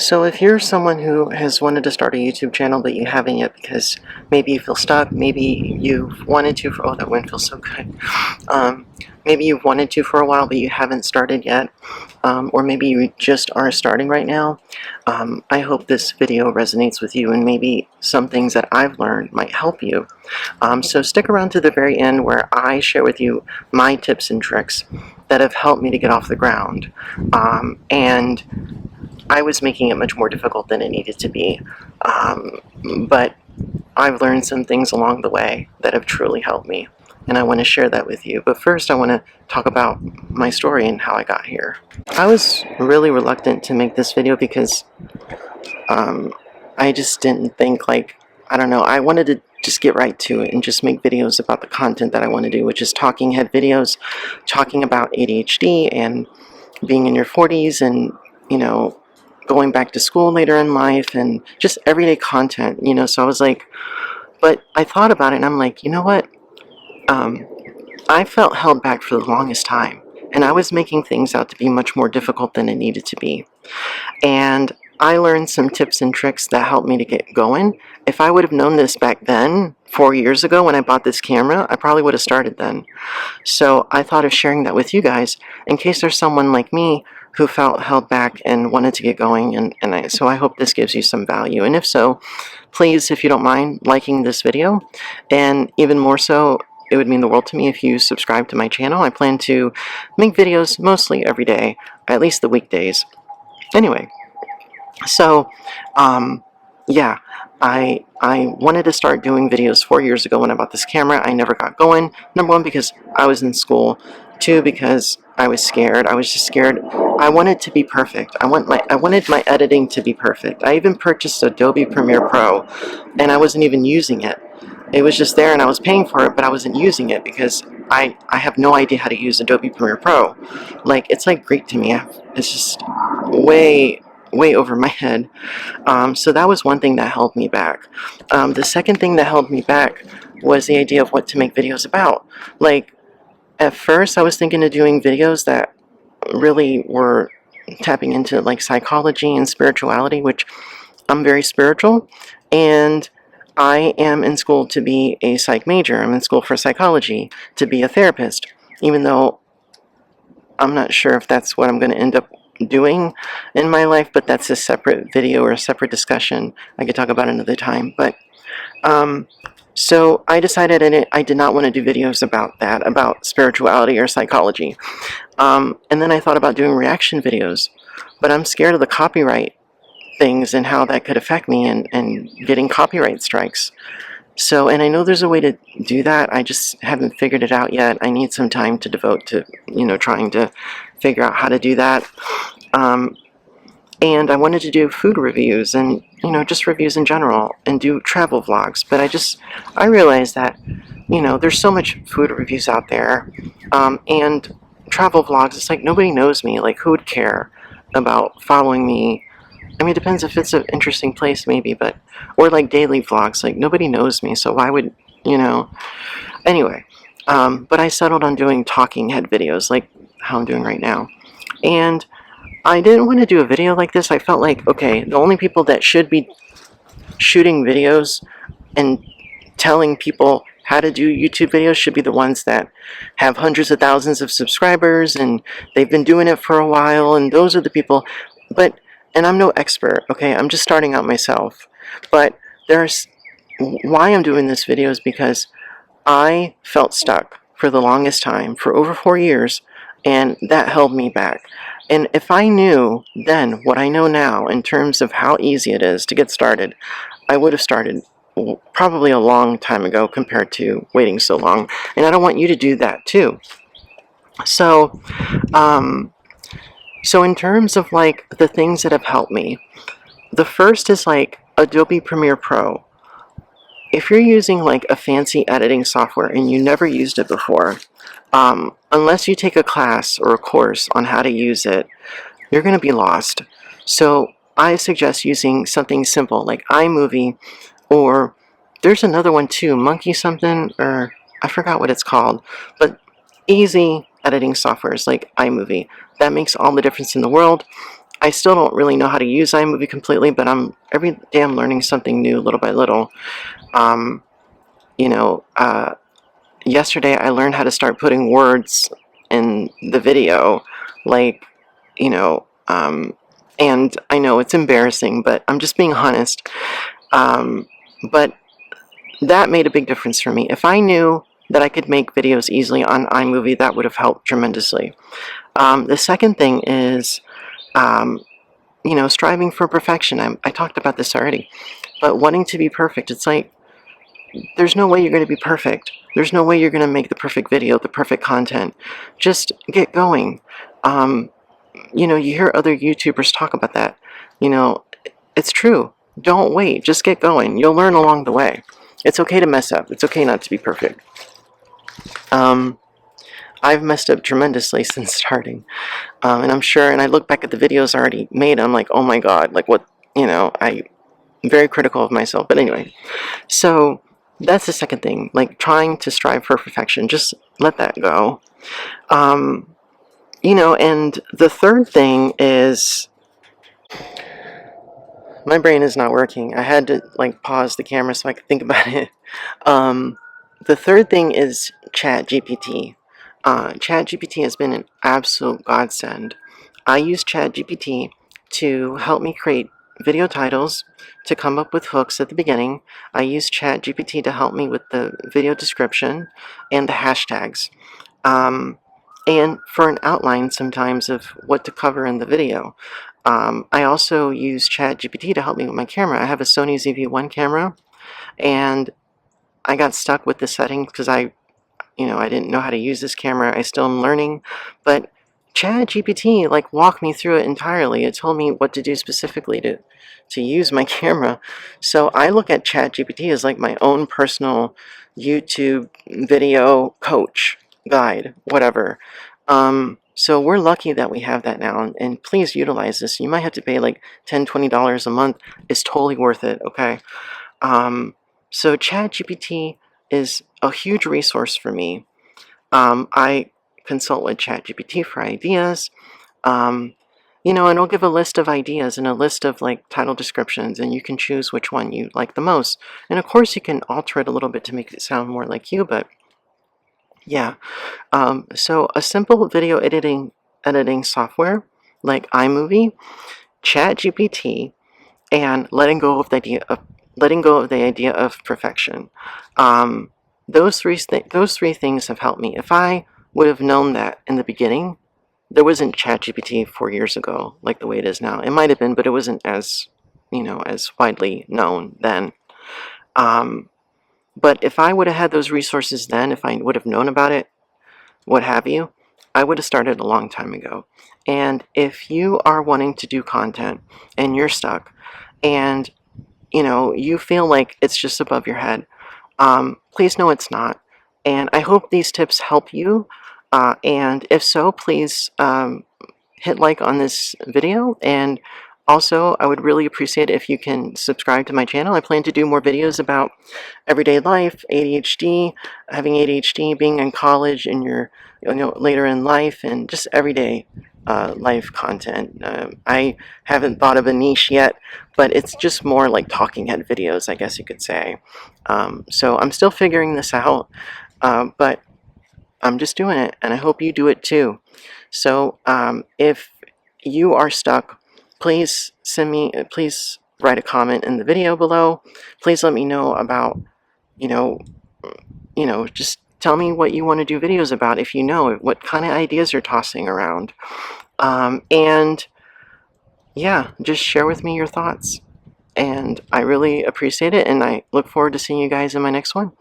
So if you're someone who has wanted to start a YouTube channel but you haven't yet because maybe you feel stuck, maybe you've wanted to for, oh, that wind feels so good. Um, Maybe you've wanted to for a while but you haven't started yet, or maybe you just are starting right now, I hope this video resonates with you and maybe some things that I've learned might help you. So stick around to the very end where I share with you my tips and tricks that have helped me to get off the ground. And I was making it much more difficult than it needed to be, but I've learned some things along the way that have truly helped me, and I want to share that with you. But first I want to talk about my story and how I got here. I was really reluctant to make this video because I just didn't think, like, I don't know, I wanted to just get right to it and just make videos about the content that I want to do, which is talking head videos, talking about ADHD and being in your 40s and, you know, going back to school later in life and just everyday content, you know. So I was like, but I thought about it and I'm like, you know what? I felt held back for the longest time, and I was making things out to be much more difficult than it needed to be. And I learned some tips and tricks that helped me to get going. If I would have known this back then, 4 years ago when I bought this camera, I probably would have started then. So I thought of sharing that with you guys in case there's someone like me who felt held back and wanted to get going, so I hope this gives you some value. And if so, please, if you don't mind, liking this video, and even more so, it would mean the world to me if you subscribe to my channel. I plan to make videos mostly every day, at least the weekdays. Anyway, so yeah, I wanted to start doing videos 4 years ago when I bought this camera. I never got going. Number one, because I was in school. Two, because I was scared. I was just scared. I wanted to be perfect. I wanted my editing to be perfect. I even purchased Adobe Premiere Pro, and I wasn't even using it. It was just there and I was paying for it, but I wasn't using it because I have no idea how to use Adobe Premiere Pro. Like, it's like Greek to me. It's just way over my head. So that was one thing that held me back. The second thing that held me back was the idea of what to make videos about. Like, at first I was thinking of doing videos that really were tapping into like psychology and spirituality, which I'm very spiritual, and I am in school to be a psych major. I'm in school for psychology, to be a therapist, even though I'm not sure if that's what I'm going to end up doing in my life, but that's a separate video or a separate discussion I could talk about another time. But so I decided I did not want to do videos about that, about spirituality or psychology. And then I thought about doing reaction videos, but I'm scared of the copyright things and how that could affect me and getting copyright strikes. So, and I know there's a way to do that. I just haven't figured it out yet. I need some time to devote to, you know, trying to figure out how to do that. And I wanted to do food reviews and, you know, just reviews in general and do travel vlogs. But I realized that, you know, there's so much food reviews out there. And travel vlogs, it's like nobody knows me. Like, who would care about following me? I mean, it depends if it's an interesting place, maybe, but, or like daily vlogs, like nobody knows me, so why would, you know, anyway, but I settled on doing talking head videos, like how I'm doing right now, and I didn't want to do a video like this. I felt like, okay, the only people that should be shooting videos and telling people how to do YouTube videos should be the ones that have hundreds of thousands of subscribers, and they've been doing it for a while, and those are the people, and I'm no expert, okay? I'm just starting out myself. But why I'm doing this video is because I felt stuck for the longest time, for over 4 years, and that held me back. And if I knew then what I know now in terms of how easy it is to get started, I would have started probably a long time ago compared to waiting so long. And I don't want you to do that too. So, so in terms of like the things that have helped me, the first is like Adobe Premiere Pro. If you're using like a fancy editing software and you never used it before, unless you take a class or a course on how to use it, you're going to be lost. So I suggest using something simple like iMovie, or there's another one too, Monkey something, or I forgot what it's called, but easy editing softwares like iMovie. That makes all the difference in the world. I still don't really know how to use iMovie completely, but every day I'm learning something new little by little. Um, you know, yesterday I learned how to start putting words in the video, like, you know, and I know it's embarrassing, but I'm just being honest. But that made a big difference for me. If I knew that I could make videos easily on iMovie, that would have helped tremendously. The second thing is, um, striving for perfection. I talked about this already, but wanting to be perfect. It's like, there's no way you're going to be perfect. There's no way you're going to make the perfect video, the perfect content. Just get going. Um, you hear other YouTubers talk about that. It's true. Don't wait. Just get going. You'll learn along the way. It's okay to mess up. It's okay not to be perfect. I've messed up tremendously since starting. And I'm sure, and I look back at the videos I already made, I'm like, oh my god, like what, I'm very critical of myself. But anyway, so that's the second thing, like trying to strive for perfection. Just let that go. And the third thing is, my brain is not working. I had to like pause the camera so I could think about it. The third thing is ChatGPT. ChatGPT has been an absolute godsend. I use ChatGPT to help me create video titles, to come up with hooks at the beginning. I use ChatGPT to help me with the video description and the hashtags. And for an outline sometimes of what to cover in the video. I also use ChatGPT to help me with my camera. I have a Sony ZV-1 camera, and I got stuck with the settings because I didn't know how to use this camera. I still am learning, but ChatGPT like walked me through it entirely. It told me what to do specifically to use my camera. So I look at ChatGPT as like my own personal YouTube video coach, guide, whatever. So we're lucky that we have that now, and please utilize this. You might have to pay like $10, $20 a month. It's totally worth it, okay? So ChatGPT is a huge resource for me. I consult with ChatGPT for ideas, and it'll give a list of ideas and a list of like title descriptions, and you can choose which one you like the most. And of course, you can alter it a little bit to make it sound more like you, but yeah. So a simple video editing software like iMovie, ChatGPT, and letting go of the idea of perfection. Those three things have helped me. If I would have known that in the beginning, there wasn't ChatGPT 4 years ago like the way it is now. It might have been, but it wasn't as as widely known then. But if I would have had those resources then, if I would have known about it, what have you, I would have started a long time ago. And if you are wanting to do content and you're stuck, and you feel like it's just above your head, please know it's not. And I hope these tips help you. And if so, please hit like on this video. And also, I would really appreciate it if you can subscribe to my channel. I plan to do more videos about everyday life, ADHD, having ADHD, being in college, and your later in life, and just everyday life content. I haven't thought of a niche yet, but it's just more like talking head videos, I guess you could say. So I'm still figuring this out, but I'm just doing it, and I hope you do it too. So if you are stuck, please please write a comment in the video below. Please let me know about, just tell me what you want to do videos about, if you know what kind of ideas you're tossing around. And yeah, just share with me your thoughts. And I really appreciate it, and I look forward to seeing you guys in my next one.